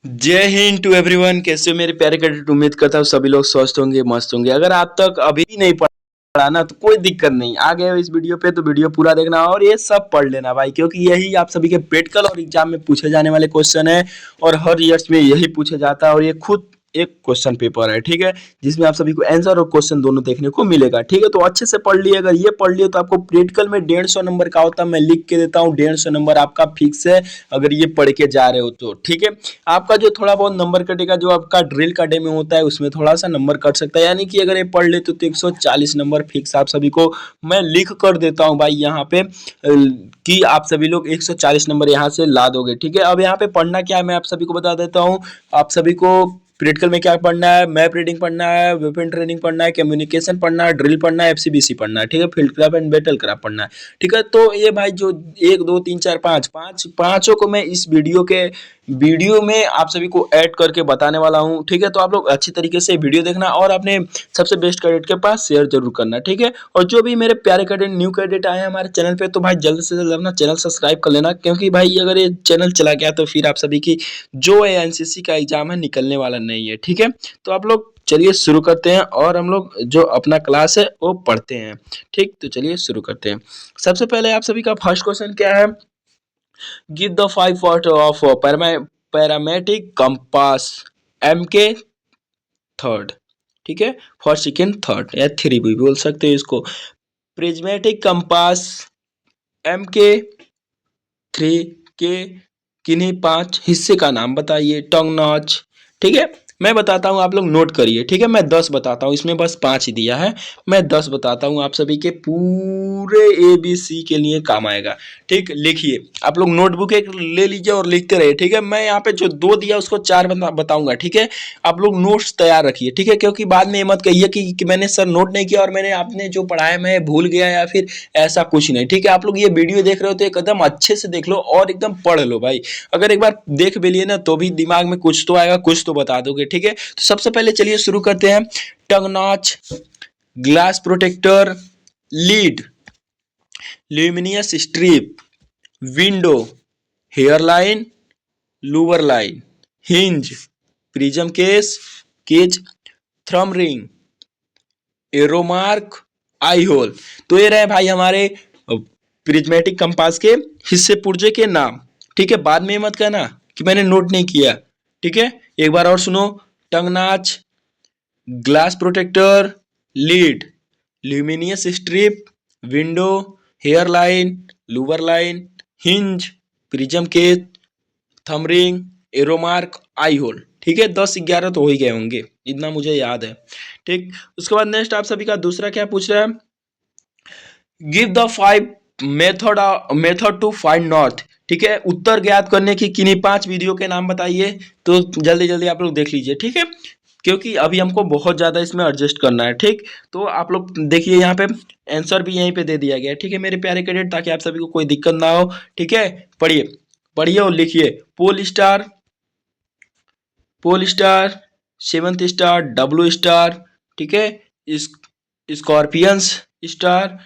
जय Hind to everyone. कैसे हो मेरे प्यारे कैडेट? उम्मीद करता हूँ सभी लोग स्वस्थ होंगे, मस्त होंगे। अगर आप तक अभी भी नहीं पढ़ा ना तो कोई दिक्कत नहीं, आ गए हो इस वीडियो पे तो वीडियो पूरा देखना और ये सब पढ़ लेना भाई, क्योंकि यही आप सभी के प्रैक्टिकल और एग्जाम में पूछे जाने वाले क्वेश्चन है। और हर ईयर्स में यही पूछा जाता है और ये खुद एक क्वेश्चन पेपर है, ठीक है, जिसमें आप सभी को आंसर और क्वेश्चन दोनों देखने को मिलेगा, ठीक है। तो अच्छे से पढ़ लिए, अगर ये पढ़ लिए तो आपको प्रैक्टिकल में 150 नंबर का होता है। मैं लिख के देता हूँ, 150 नंबर आपका फिक्स है अगर ये पढ़ के जा रहे हो तो, ठीक है। आपका जो थोड़ा बहुत नंबर कटेगा, जो आपका ड्रिल का डे में होता है उसमें थोड़ा सा नंबर कट सकता है, यानी कि अगर ये पढ़ ले तो 140 नंबर फिक्स आप सभी को मैं लिख कर देता हूँ भाई यहाँ पे, कि आप सभी लोग 140 नंबर यहाँ से ला दोगे, ठीक है। अब यहाँ पे पढ़ना क्या है मैं आप सभी को बता देता हूँ। आप सभी को प्रैक्टिकल में क्या पढ़ना है? मैप रीडिंग पढ़ना है, वेपन ट्रेनिंग पढ़ना है, कम्युनिकेशन पढ़ना है, ड्रिल पढ़ना है, एफसीबीसी पढ़ना है, ठीक है, field craft and battle craft पढ़ना है, ठीक है। तो ये भाई जो 1 2 3 4 5 पांचों को मैं इस वीडियो में आप सभी को ऐड करके बताने वाला हूँ, ठीक है। तो आप लोग अच्छी तरीके से वीडियो देखना और अपने सबसे बेस्ट कैडेट के पास शेयर जरूर करना, ठीक है। और जो भी मेरे प्यारे कैडेट न्यू कैडेट आए हैं हमारे चैनल पे, तो भाई जल्द से जल्द अपना चैनल सब्सक्राइब कर लेना, क्योंकि भाई अगर ये चैनल चला गया तो फिर आप सभी की जो एनसीसी का एग्जाम है निकलने वाला नहीं है, ठीक है। तो आप लोग चलिए शुरू करते हैं और हम लोग जो अपना क्लास है वो पढ़ते हैं, ठीक। तो चलिए शुरू करते हैं। सबसे पहले आप सभी का फर्स्ट क्वेश्चन क्या है? Give the 5 part of parametric compass M K third, ठीक है, फर्स्ट सेकेंड थर्ड या थ्री भी बोल सकते हो इसको। Prismatic compass M K three के किन्हीं 5 हिस्से का नाम बताइए। टंग नॉच, ठीक है, मैं बताता हूँ, आप लोग नोट करिए, ठीक है। मैं 10 बताता हूँ, इसमें बस 5 ही दिया है। मैं 10 बताता हूँ, आप सभी के पूरे ABC के लिए काम आएगा, ठीक। लिखिए, आप लोग नोटबुक एक ले लीजिए और लिखते रहिए, ठीक है। मैं यहाँ पे जो 2 दिया उसको 4 बताऊंगा, ठीक है। आप लोग नोट्स तैयार रखिए, ठीक है, क्योंकि बाद में ये मत कहिए कि मैंने सर नोट नहीं किया और मैंने आपने जो पढ़ाया मैं भूल गया, या फिर ऐसा कुछ नहीं, ठीक है। आप लोग ये वीडियो देख रहे हो तो एकदम अच्छे से देख लो और एकदम पढ़ लो भाई। अगर एक बार देख भी लिए ना तो भी दिमाग में कुछ तो आएगा, कुछ तो बता दोगे, ठीक है। तो सबसे पहले चलिए शुरू करते हैं। Tongue notch, glass protector, lid, luminous strip, window, hairline, louvre line, hinge, prism case, cage, थ्रम रिंग, एरोमार्क, आई होल। तो ये रहे भाई हमारे प्रिज्मेटिक कंपास के हिस्से पुर्जे के नाम, ठीक है। बाद में मत कहना कि मैंने नोट नहीं किया, ठीक है। एक बार और सुनो। Tongue notch, glass protector, lid, luminous strip, window, hair line, louvre line, hinge, prism case, thumb ring, arrow mark, eye hole, ठीक है। 10 11 तो हो ही गए होंगे, इतना मुझे याद है, ठीक। उसके बाद नेक्स्ट आप सभी का दूसरा क्या पूछ रहा है? Give the 5 method to find north, ठीक है। उत्तर ज्ञात करने की किन्हीं 5 विधियों के नाम बताइए। तो जल्दी जल्दी आप लोग देख लीजिए, ठीक है, क्योंकि अभी हमको बहुत ज़्यादा इसमें एडजस्ट करना है, ठीक। तो आप लोग देखिए यहाँ पे आंसर भी यहीं पे दे दिया गया है, ठीक है मेरे प्यारे कैडेट, ताकि आप सभी को कोई दिक्कत ना हो, ठीक है। पढ़िए पढ़िए और लिखिए। Pole star, seventh star, W star, ठीक है, स्कॉर्पियंस स्टार,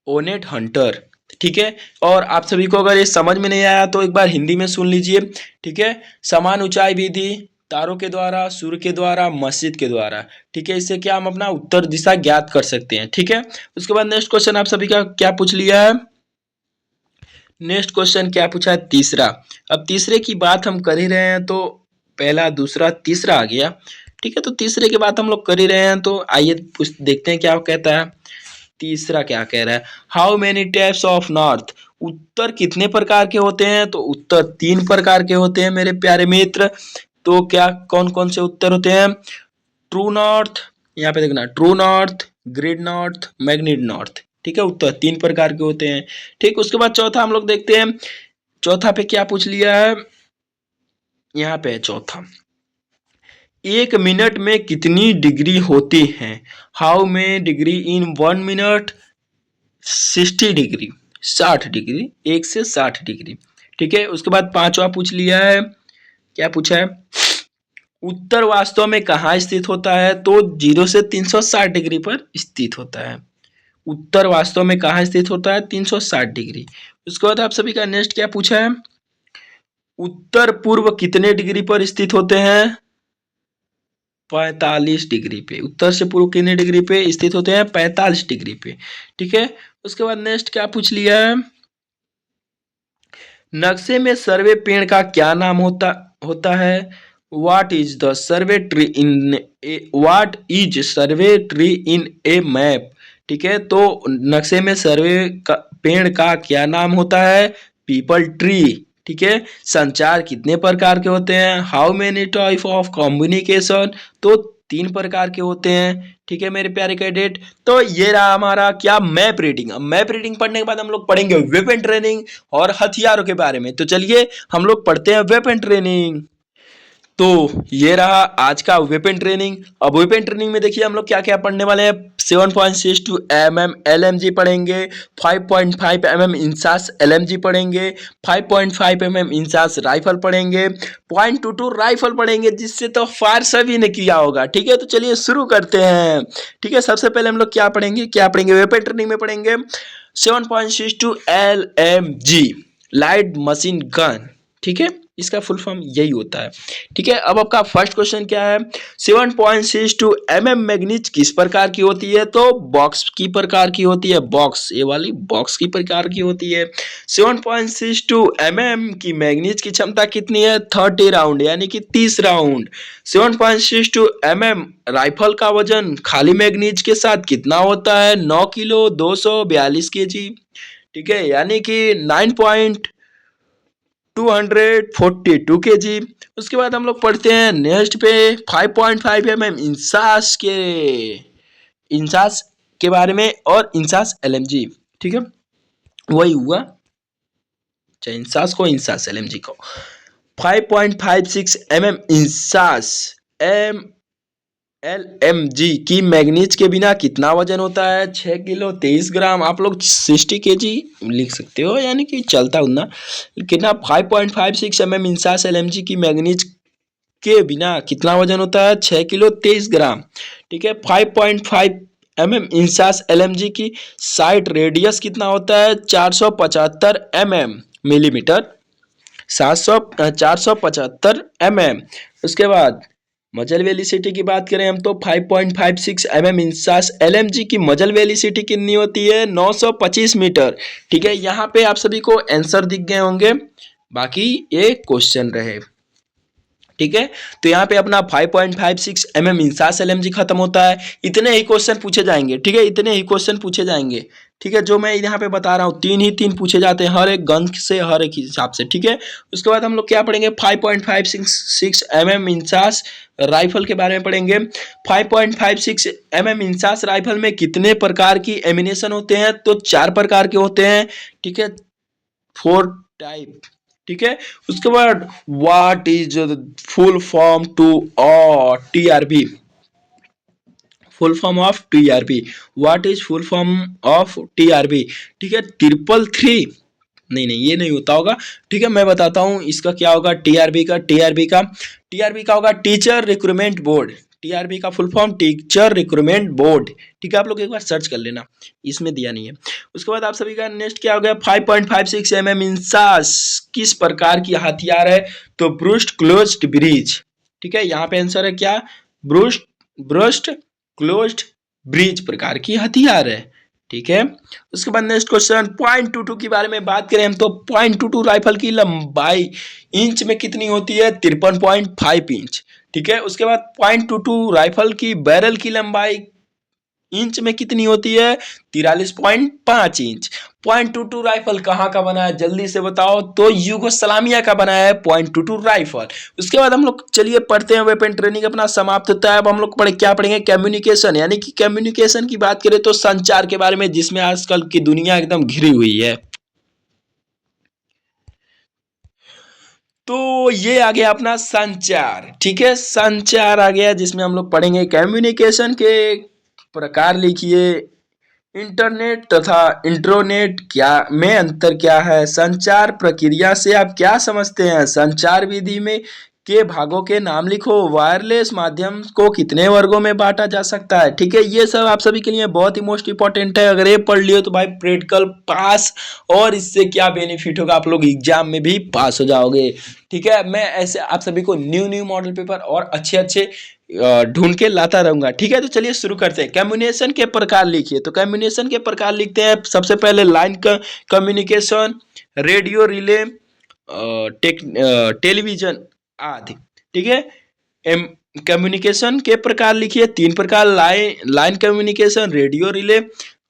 ओनेट हंटर, ठीक है। और आप सभी को अगर ये समझ में नहीं आया तो एक बार हिंदी में सुन लीजिए, ठीक है। समान ऊंचाई विधि, तारों के द्वारा, सूर्य के द्वारा, मस्जिद के द्वारा, ठीक है। इससे क्या हम अपना उत्तर दिशा ज्ञात कर सकते हैं, ठीक है। उसके बाद नेक्स्ट क्वेश्चन आप सभी का क्या पूछ लिया है? नेक्स्ट क्वेश्चन क्या पूछा है? तीसरा। अब तीसरे की बात हम कर ही रहे हैं तो पहला दूसरा तीसरा आ गया, ठीक है। तो तीसरे की बात हम लोग कर ही रहे हैं तो आइए देखते हैं क्या कहता है। तीसरा क्या कह रहा है? How many types of north, उत्तर कितने प्रकार के होते हैं? तो उत्तर 3 प्रकार के होते हैं मेरे प्यारे मित्र। तो क्या कौन कौन से उत्तर होते हैं? ट्रू नॉर्थ, यहाँ पे देखना, true north, grid north, magnet north, ठीक है। उत्तर 3 प्रकार के होते हैं, ठीक। उसके बाद चौथा हम लोग देखते हैं। चौथा पे क्या पूछ लिया है? यहाँ पे चौथा, 1 मिनट में कितनी डिग्री होती है? How many degree in 1 minute? 60 degree, 60 degree, 1 से 60 डिग्री, ठीक है। उसके बाद पांचवा पूछ लिया है, क्या पूछा है? उत्तर वास्तव में कहाँ स्थित होता है? तो 0 से 360 डिग्री पर स्थित होता है। उत्तर वास्तव में कहाँ स्थित होता है? 360 डिग्री। उसके बाद आप सभी का नेक्स्ट क्या पूछा है? उत्तर पूर्व कितने डिग्री पर स्थित होते हैं? 45 डिग्री पे। उत्तर से पूर्व कितने डिग्री पे स्थित होते हैं? 45 डिग्री पे। ठीक है, उसके बाद नेक्स्ट क्या पूछ लिया है? नक्शे में सर्वे पेड़ का क्या नाम होता होता है? What is the survey tree in A what is survey tree in A map? ठीक है, तो नक्शे में सर्वे का पेड़ का क्या नाम होता है? People tree. ठीक है, संचार कितने प्रकार के होते हैं? How many type of communication? तो 3 प्रकार के होते हैं। ठीक है मेरे प्यारे कैडेट, तो ये रहा हमारा क्या, मैप रीडिंग। अब मैप रीडिंग पढ़ने के बाद हम लोग पढ़ेंगे वेपन ट्रेनिंग और हथियारों के बारे में। तो चलिए हम लोग पढ़ते हैं वेपन ट्रेनिंग। तो ये रहा आज का वेपन ट्रेनिंग। अब वेपन ट्रेनिंग में देखिए हम लोग क्या क्या पढ़ने वाले हैं। 7.62 mm LMG पढ़ेंगे, 5.5 mm इंसास LMG पढ़ेंगे, 5.5 mm इंसास राइफल पढ़ेंगे, 0.22 राइफल पढ़ेंगे, जिससे तो फायर सभी ने किया होगा। ठीक है, तो चलिए शुरू करते हैं। ठीक है, सबसे पहले हम लोग क्या पढ़ेंगे वेपन ट्रेनिंग में पढ़ेंगे 7.62 LMG लाइट मशीन गन। ठीक है, इसका फुल फॉर्म यही होता है। ठीक है, अब आपका फर्स्ट क्वेश्चन क्या है? 7.62 mm मैग्नीज किस प्रकार की होती है? तो बॉक्स की प्रकार की होती है। बॉक्स, ये वाली बॉक्स की प्रकार की होती है। 7.62 mm की मैग्नीज की क्षमता कितनी है? 30 राउंड, यानी कि 30 राउंड। 7.62 mm राइफल का वजन खाली मैग्नीज के साथ कितना होता है? 9 किलो 242 kg। ठीक है, यानी कि 9.242 kg। उसके बाद हम लोग पढ़ते हैं नेक्स्ट पे 5.5 mm इंसास के बारे में और इंसास LMG। ठीक है, वही हुआ, चाहे इंसास को इंसास LMG को। 5.56 mm इंसास LMG की मैग्नीज के बिना कितना वजन होता है? 6 किलो 23 ग्राम। आप लोग 60 kg लिख सकते हो, यानी कि चलता उतना। कितना? 5.56 mm इंसास LMG की मैग्नीज के बिना कितना वजन होता है? 6 किलो 23 ग्राम। ठीक है, 5.5 mm इंसास LMG की साइट रेडियस कितना होता है? 475 mm मिलीमीटर, 475 mm। उसके बाद मजल वेलिसिटी की बात करें हम तो 5.56 mm इंसास LMG की मजल वेलिसिटी कितनी होती है? 925 मीटर। ठीक है, यहाँ पे आप सभी को आंसर दिख गए होंगे, बाकी ये क्वेश्चन रहे। ठीक है, तो यहाँ पे अपना 5.56 mm इंसास LMG खत्म होता है। इतने ही क्वेश्चन पूछे जाएंगे। ठीक है, इतने ही क्वेश्चन पूछे जाएंगे। ठीक है, जो मैं यहाँ पे बता रहा हूँ 3 पूछे जाते हैं हर एक गन से, हर एक हिसाब से। ठीक है, उसके बाद हम लोग क्या पढ़ेंगे? 5.56 mm इंसास राइफल के बारे में पढ़ेंगे। 5.56 mm इंसास राइफल में कितने प्रकार की एमिनेशन होते हैं? तो 4 प्रकार के होते हैं। ठीक है, 4 टाइप। ठीक है, उसके बाद what is full form to TRB? Full form of TRB, what is full form of TRB? ठीक है, 333, नहीं ये नहीं होता होगा। ठीक है, मैं बताता हूँ इसका क्या होगा। टीआरबी का होगा टीचर रिक्रूटमेंट बोर्ड। टीआरबी का full form teacher recruitment board. ठीक है, आप लोग एक बार सर्च कर लेना, इसमें दिया नहीं है। उसके बाद आप सभी का नेक्स्ट क्या हो गया? 5.56 mm इंसास किस प्रकार की हथियार है? तो ब्रूस्ट क्लोज्ड ब्रिज। ठीक है, यहाँ पे आंसर है क्या? ब्रूस्ट क्लोज्ड ब्रिज प्रकार की हथियार है। ठीक है, उसके बाद नेक्स्ट क्वेश्चन 0.22 के बारे में बात करें हम तो 0.22 राइफल की लंबाई इंच में कितनी होती है? 53.5 इंच। ठीक है, उसके बाद 0.22 राइफल की बैरल की लंबाई इंच में कितनी होती है? 43.5 इंच। 0.22 राइफल कहाँ का बना है? जल्दी से बताओ। तो यूगोस्लाविया का बना है 0.22 राइफल। उसके बाद हम लोग चलिए पढ़ते हैं, वेपन ट्रेनिंग अपना समाप्त होता है। अब हम लोग क्या पढ़ेंगे? कम्युनिकेशन, यानी कि कम्युनिकेशन की बात करें तो संचार के बारे में, जिसमें आजकल की दुनिया एकदम घिरी हुई है। तो ये आ गया अपना संचार। ठीक है, संचार आ गया, जिसमें हम लोग पढ़ेंगे कम्युनिकेशन के प्रकार। लिखिए, इंटरनेट तथा इंट्रोनेट क्या में अंतर क्या है? संचार प्रक्रिया से आप क्या समझते हैं? संचार विधि में के भागों के नाम लिखो। वायरलेस माध्यम को कितने वर्गों में बांटा जा सकता है। ठीक है, ये सब आप सभी के लिए बहुत ही मोस्ट इंपॉर्टेंट है। अगर ये पढ़ लियो तो भाई प्रैक्टिकल पास, और इससे क्या बेनिफिट होगा, आप लोग एग्जाम में भी पास हो जाओगे। ठीक है, मैं ऐसे आप सभी को न्यू न्यू मॉडल पेपर और अच्छे अच्छे ढूंढ के लाता रहूंगा। ठीक है, तो चलिए शुरू करते हैं। कम्युनिकेशन के प्रकार लिखिए। तो कम्युनिकेशन के प्रकार लिखते हैं सबसे पहले लाइन का कम्युनिकेशन, रेडियो रिले, टेलीविजन आदि। ठीक है, कम्युनिकेशन के प्रकार लिखिए, 3 प्रकार, लाइन कम्युनिकेशन, रेडियो रिले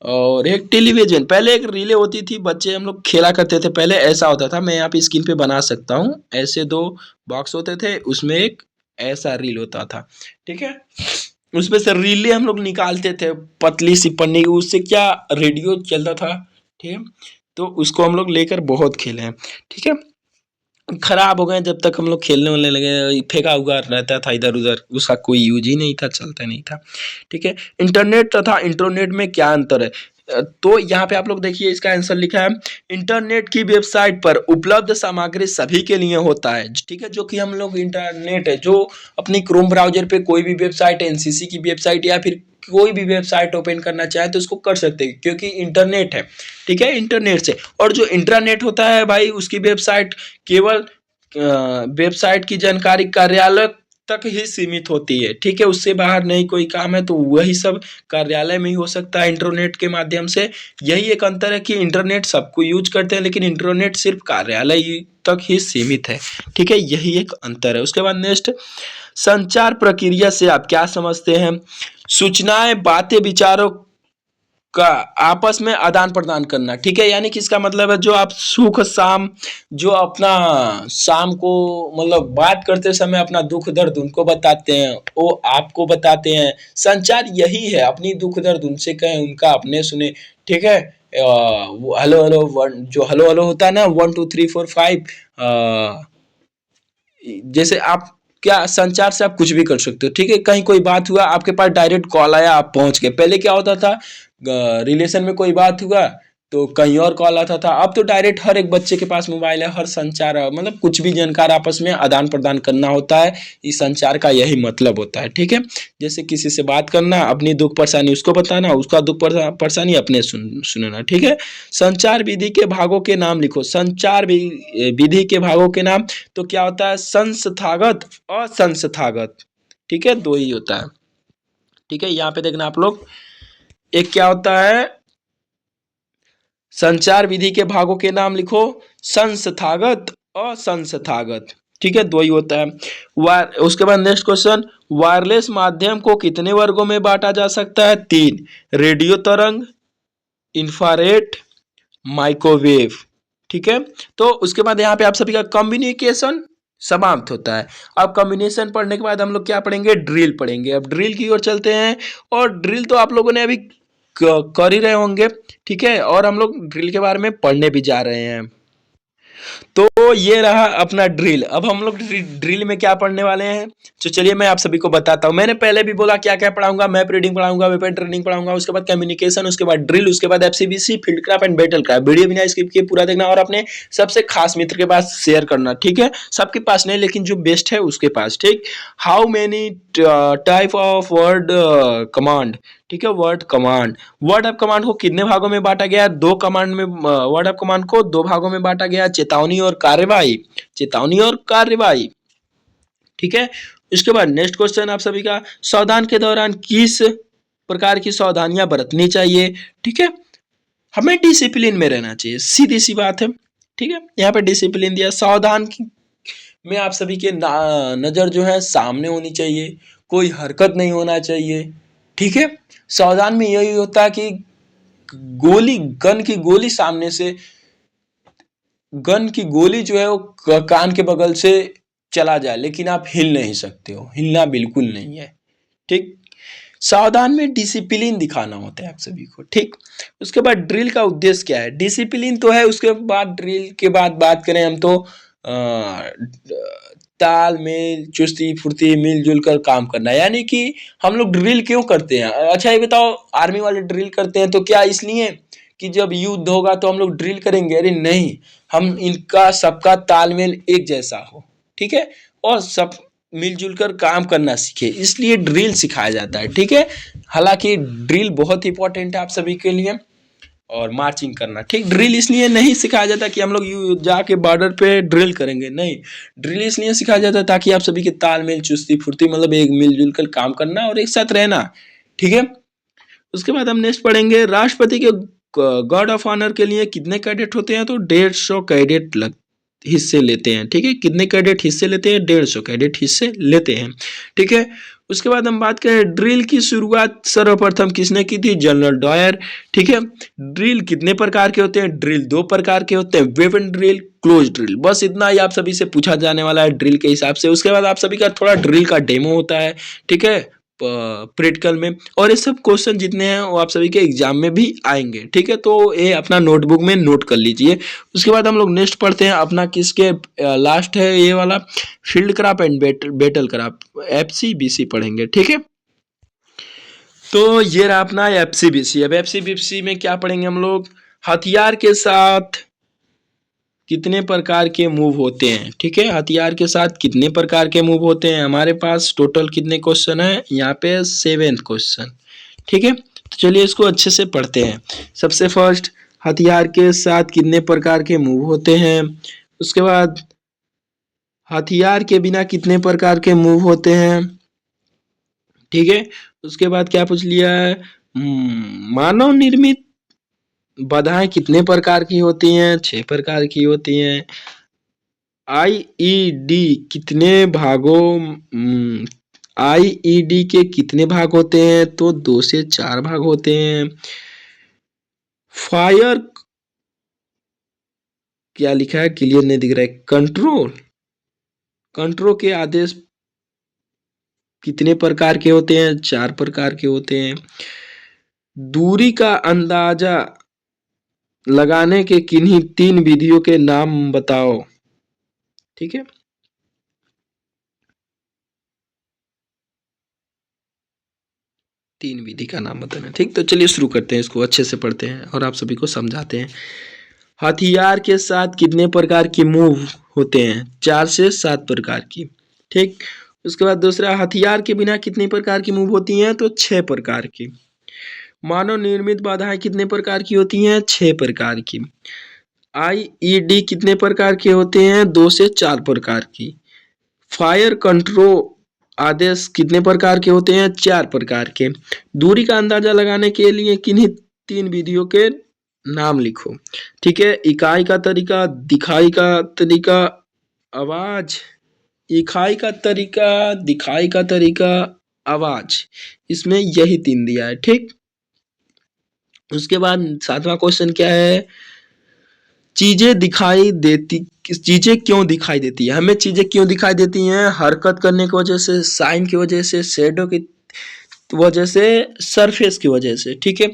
और एक टेलीविजन। पहले एक रिले होती थी, बच्चे हम लोग खेला करते थे पहले, ऐसा होता था। मैं यहाँ पे स्क्रीन पे बना सकता हूँ। ऐसे 2 बॉक्स होते थे, उसमें एक ऐसा रील होता था। ठीक है, उसमें से रिले हम लोग निकालते थे पतली सी पन्नी, उससे क्या रेडियो चलता था। ठीक है, तो उसको हम लोग लेकर बहुत खेले हैं। ठीक है, खराब हो गए जब तक हम लोग खेलने वालने लगे, फेंका हुआ रहता था इधर उधर, उसका कोई यूज ही नहीं था, चलता नहीं था। ठीक है, इंटरनेट तथा इंटरनेट में क्या अंतर है। तो यहाँ पे आप लोग देखिए, इसका आंसर लिखा है, इंटरनेट की वेबसाइट पर उपलब्ध सामग्री सभी के लिए होता है। ठीक है, जो कि हम लोग इंटरनेट है, जो अपनी क्रोम ब्राउजर पे कोई भी वेबसाइट, एनसीसी की वेबसाइट या फिर कोई भी वेबसाइट ओपन करना चाहे तो उसको कर सकते हैं, क्योंकि इंटरनेट है। ठीक है, इंटरनेट से। और जो इंट्रानेट होता है भाई, उसकी वेबसाइट केवल वेबसाइट की जानकारी कार्यालय तक ही सीमित होती है। ठीक है, उससे बाहर नहीं कोई काम है तो वही सब कार्यालय में ही हो सकता है इंटरनेट के माध्यम से। यही एक अंतर है कि इंटरनेट सबको यूज करते हैं, लेकिन इंटरनेट सिर्फ कार्यालय तक ही सीमित है। ठीक है, यही एक अंतर है। उसके बाद नेक्स्ट, संचार प्रक्रिया से आप क्या समझते हैं। सूचनाएं, बातें, विचारों का आपस में आदान प्रदान करना। ठीक है, यानी कि इसका मतलब है जो आप सुख शाम, जो अपना शाम को मतलब बात करते समय अपना दुख दर्द उनको बताते हैं, वो आपको बताते हैं। संचार यही है, अपनी दुख दर्द उनसे कहें, उनका अपने सुने। ठीक है, वो हेलो हेलो जो हेलो हेलो होता है ना, 1 2 3 4 5, जैसे आप क्या संचार से आप कुछ भी कर सकते हो। ठीक है, कहीं कोई बात हुआ, आपके पास डायरेक्ट कॉल आया, आप पहुंच गए। पहले क्या होता था, रिलेशन में कोई बात हुआ तो कहीं और कॉल आता था। अब तो डायरेक्ट हर एक बच्चे के पास मोबाइल है, हर संचार मतलब कुछ भी जानकार आपस में आदान प्रदान करना होता है। इस संचार का यही मतलब होता है। ठीक है, जैसे किसी से बात करना, अपनी दुख परेशानी उसको बताना, उसका दुख परेशानी अपने सुनना। ठीक है, संचार विधि के भागों के नाम लिखो। संचार विधि के भागों के नाम, तो क्या होता है, संस्थागत, असंस्थागत। ठीक है, 2 ही होता है। ठीक है, यहाँ पे देखना आप लोग, एक क्या होता है, संचार विधि के भागों के नाम लिखो, संस्थागत, असंस्थागत। ठीक है, 2 ही होता है। उसके बाद नेक्स्ट क्वेश्चन, वायरलेस माध्यम को कितने वर्गों में बांटा जा सकता है। 3, रेडियो तरंग, इंफ्रारेड, माइक्रोवेव। ठीक है, तो उसके बाद यहाँ पे आप सभी का कम्युनिकेशन समाप्त होता है। अब कम्युनिकेशन पढ़ने के बाद हम लोग क्या पढ़ेंगे, ड्रिल पढ़ेंगे। अब ड्रिल की ओर चलते हैं, और ड्रिल तो आप लोगों ने अभी कर ही रहे होंगे। ठीक है, और हम लोग ड्रिल के बारे में पढ़ने भी जा रहे हैं। तो ये रहा अपना ड्रिल। अब हम लोग ड्रिल में क्या पढ़ने वाले हैं, तो चलिए मैं आप सभी को बताता हूँ। मैंने पहले भी बोला क्या क्या पढ़ाऊंगा, मैप रीडिंग पढ़ाऊंगा, वेपन ट्रेनिंग पढ़ाऊंगा, उसके बाद कम्युनिकेशन, उसके बाद ड्रिल, उसके बाद FCBC, field craft and battle craft. Video बिना स्किप किए पूरा देखना और अपने सबसे खास मित्र के पास शेयर करना। ठीक है, सबके पास नहीं, लेकिन जो बेस्ट है उसके पास। ठीक, how many type of word command. ठीक है, word command, word of command को कितने भागों में बांटा गया, 2 कमांड में। वर्ड ऑफ कमांड को 2 भागों में बांटा गया, चेतावनी और कार्यवाही। चेतावनी और कार्यवाही। ठीक है, इसके बाद नेक्स्ट क्वेश्चन आप सभी का, सावधान के दौरान किस प्रकार की सावधानियां बरतनी चाहिए। ठीक है, हमें डिसिप्लिन में रहना चाहिए, सीधी सी बात है। ठीक है, यहाँ पे डिसिप्लिन दिया। सावधान में आप सभी के नजर जो है सामने होनी चाहिए, कोई हरकत नहीं होना चाहिए। ठीक है, सावधान में यही होता है कि गोली, गन की गोली सामने से, गन की गोली जो है वो कान के बगल से चला जाए, लेकिन आप हिल नहीं सकते हो, हिलना बिल्कुल नहीं है। ठीक, सावधान में डिसिप्लिन दिखाना होता है आप सभी को। ठीक, उसके बाद ड्रिल का उद्देश्य क्या है, डिसिप्लिन तो है। उसके बाद ड्रिल के बाद बात करें हम तो तालमेल, चुस्ती फुर्ती, मिलजुल कर काम करना। यानी कि हम लोग ड्रिल क्यों करते हैं। अच्छा ये बताओ, आर्मी वाले ड्रिल करते हैं तो क्या इसलिए कि जब युद्ध होगा तो हम लोग ड्रिल करेंगे, अरे नहीं, हम इनका सबका तालमेल एक जैसा हो। ठीक है, और सब मिलजुल कर काम करना सीखे, इसलिए ड्रिल सिखाया जाता है। ठीक है, हालांकि ड्रिल बहुत इंपॉर्टेंट है आप सभी के लिए, और मार्चिंग करना। ठीक, ड्रिल इसलिए नहीं सिखाया जाता कि हम लोग जाके बॉर्डर पे ड्रिल करेंगे, नहीं, ड्रिल इसलिए सिखाया जाता है ताकि आप सभी के तालमेल, चुस्ती फुर्ती, मतलब एक मिलजुल कर काम करना और एक साथ रहना। ठीक है, उसके बाद हम नेक्स्ट पढ़ेंगे राष्ट्रपति के गार्ड ऑफ ऑनर के लिए कितने कैडेट होते हैं, तो 150 कैडेट हिस्से लेते हैं। ठीक है, कितने कैडेट हिस्से लेते हैं, 150 कैडेट हिस्से लेते हैं। ठीक है, उसके बाद हम बात करें ड्रिल की शुरुआत सर्वप्रथम किसने की थी, जनरल डायर। ठीक है, ड्रिल कितने प्रकार के होते हैं, ड्रिल 2 प्रकार के होते हैं, वेपन ड्रिल, क्लोज ड्रिल। बस इतना ही आप सभी से पूछा जाने वाला है ड्रिल के हिसाब से। उसके बाद आप सभी का थोड़ा ड्रिल का डेमो होता है। ठीक है, प्रैक्टिकल में, और ये सब क्वेश्चन जितने हैं वो आप सभी के एग्जाम में भी आएंगे। ठीक है, तो ये अपना नोटबुक में नोट कर लीजिए। उसके बाद हम लोग नेक्स्ट पढ़ते हैं अपना किसके लास्ट है ये वाला, field craft and battle craft, FCBC पढ़ेंगे। ठीक है, तो ये रहा अपना FCBC। अब FCBC में क्या पढ़ेंगे हम लोग, हथियार के साथ कितने प्रकार के मूव होते हैं। ठीक है, हथियार के साथ कितने प्रकार के मूव होते हैं, हमारे पास टोटल कितने क्वेश्चन है यहाँ पे, 7 क्वेश्चन। ठीक है, तो चलिए इसको अच्छे से पढ़ते हैं। सबसे फर्स्ट, हथियार के साथ कितने प्रकार के मूव होते हैं। उसके बाद हथियार के बिना कितने प्रकार के मूव होते हैं। ठीक है, उसके बाद क्या पूछ लिया है, मानव निर्मित बाधाएं कितने प्रकार की होती हैं, 6 प्रकार की होती हैं। आईईडी कितने भागों, आईईडी के कितने भाग होते हैं, तो 2 से 4 भाग होते हैं। फायर, क्या लिखा है, क्लियर नहीं दिख रहा है, कंट्रोल, कंट्रोल के आदेश कितने प्रकार के होते हैं, 4 प्रकार के होते हैं। दूरी का अंदाजा लगाने के किन्हीं 3 विधियों के नाम बताओ। ठीक है, तीन विधि का नाम बताना। ठीक, तो चलिए शुरू करते हैं, इसको अच्छे से पढ़ते हैं और आप सभी को समझाते हैं। हथियार के साथ कितने प्रकार की मूव होते हैं, 4 से 7 प्रकार की। ठीक, उसके बाद दूसरा, हथियार के बिना कितनी प्रकार की मूव होती हैं, तो 6 प्रकार की। मानव निर्मित बाधाएं कितने प्रकार की होती हैं, 6 प्रकार की। आईईडी कितने प्रकार के होते हैं, 2 से 4 प्रकार की। फायर कंट्रोल आदेश कितने प्रकार के होते हैं, 4 प्रकार के। दूरी का अंदाजा लगाने के लिए किन्हीं 3 विधियों के नाम लिखो। ठीक है, इकाई का तरीका, दिखाई का तरीका, आवाज, इकाई का तरीका, दिखाई का तरीका, आवाज, इसमें यही 3 दिया है। ठीक, उसके बाद 7वां क्वेश्चन क्या है, चीजें दिखाई देती, चीजें क्यों दिखाई देती है, हमें चीजें क्यों दिखाई देती हैं, हरकत करने की वजह से, साइन की वजह से, शेडो की वजह से, सरफेस की वजह से। ठीक है,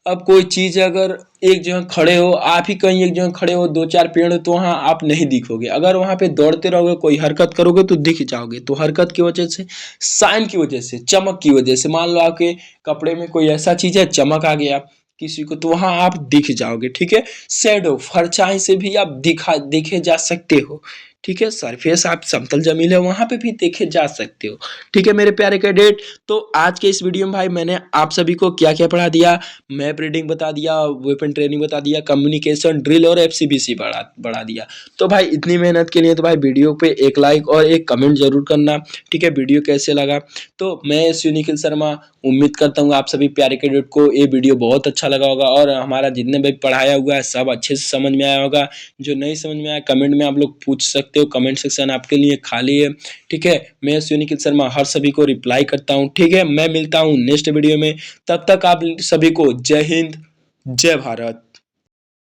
अब कोई चीज अगर एक जगह खड़े हो, आप ही कहीं एक जगह खड़े हो, 2-4 पेड़ हो, तो वहां आप नहीं दिखोगे। अगर वहां पे दौड़ते रहोगे, कोई हरकत करोगे तो दिख जाओगे। तो हरकत की वजह से, साइन की वजह से, चमक की वजह से, मान लो आपके कपड़े में कोई ऐसा चीज है, चमक आ गया किसी को, तो वहां आप दिख जाओगे। ठीक है, शैडो, परछाई से भी आप देखे जा सकते हो। ठीक है, सरफेस, आप समतल जमीन है वहां पे भी देखे जा सकते हो। ठीक है मेरे प्यारे कैडेट, तो आज के इस वीडियो में भाई मैंने आप सभी को क्या क्या पढ़ा दिया, मैप रीडिंग बता दिया, वेपन ट्रेनिंग बता दिया, कम्युनिकेशन ड्रिल और FCBC बढ़ा दिया। तो भाई इतनी मेहनत के लिए तो भाई वीडियो पे एक लाइक और एक कमेंट जरूर करना। ठीक है, वीडियो कैसे लगा, तो मैं निखिल शर्मा उम्मीद करता हूँ आप सभी प्यारे कैडेट को ये वीडियो बहुत अच्छा लगा होगा, और हमारा जितने भी पढ़ाया हुआ है सब अच्छे से समझ में आया होगा। जो नहीं समझ में आया कमेंट में आप लोग पूछ सकते हो, कमेंट सेक्शन आपके लिए खाली है। ठीक है, मैं निखिल शर्मा हर सभी को रिप्लाई करता हूँ। ठीक है, मैं मिलता हूँ नेक्स्ट वीडियो में, तब तक आप सभी को जय हिंद, जय भारत।